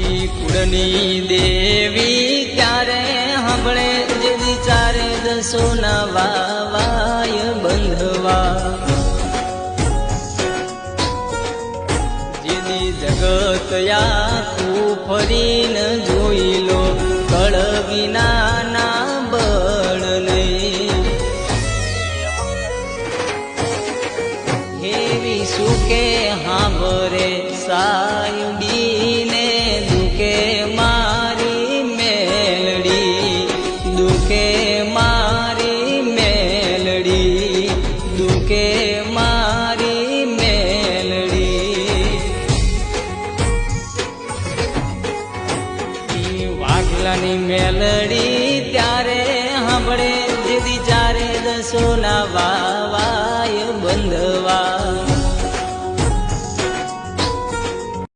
કુળની દેવી ત્યારે સાંભળે જેદી ચારે દસો ના વાય બંધવા જેદી જગત આખું ફરીને જોઈ લો કળ વિના બળ નહીં હેવી સુકે હાંભરે સાયડીને દુકે મારી મેલડી દુકે મારી મેલડી દુકે મારી મેલડી વાઘલાની મેલડી ત્યારે સાંભળે જેદી ચારે દસો ના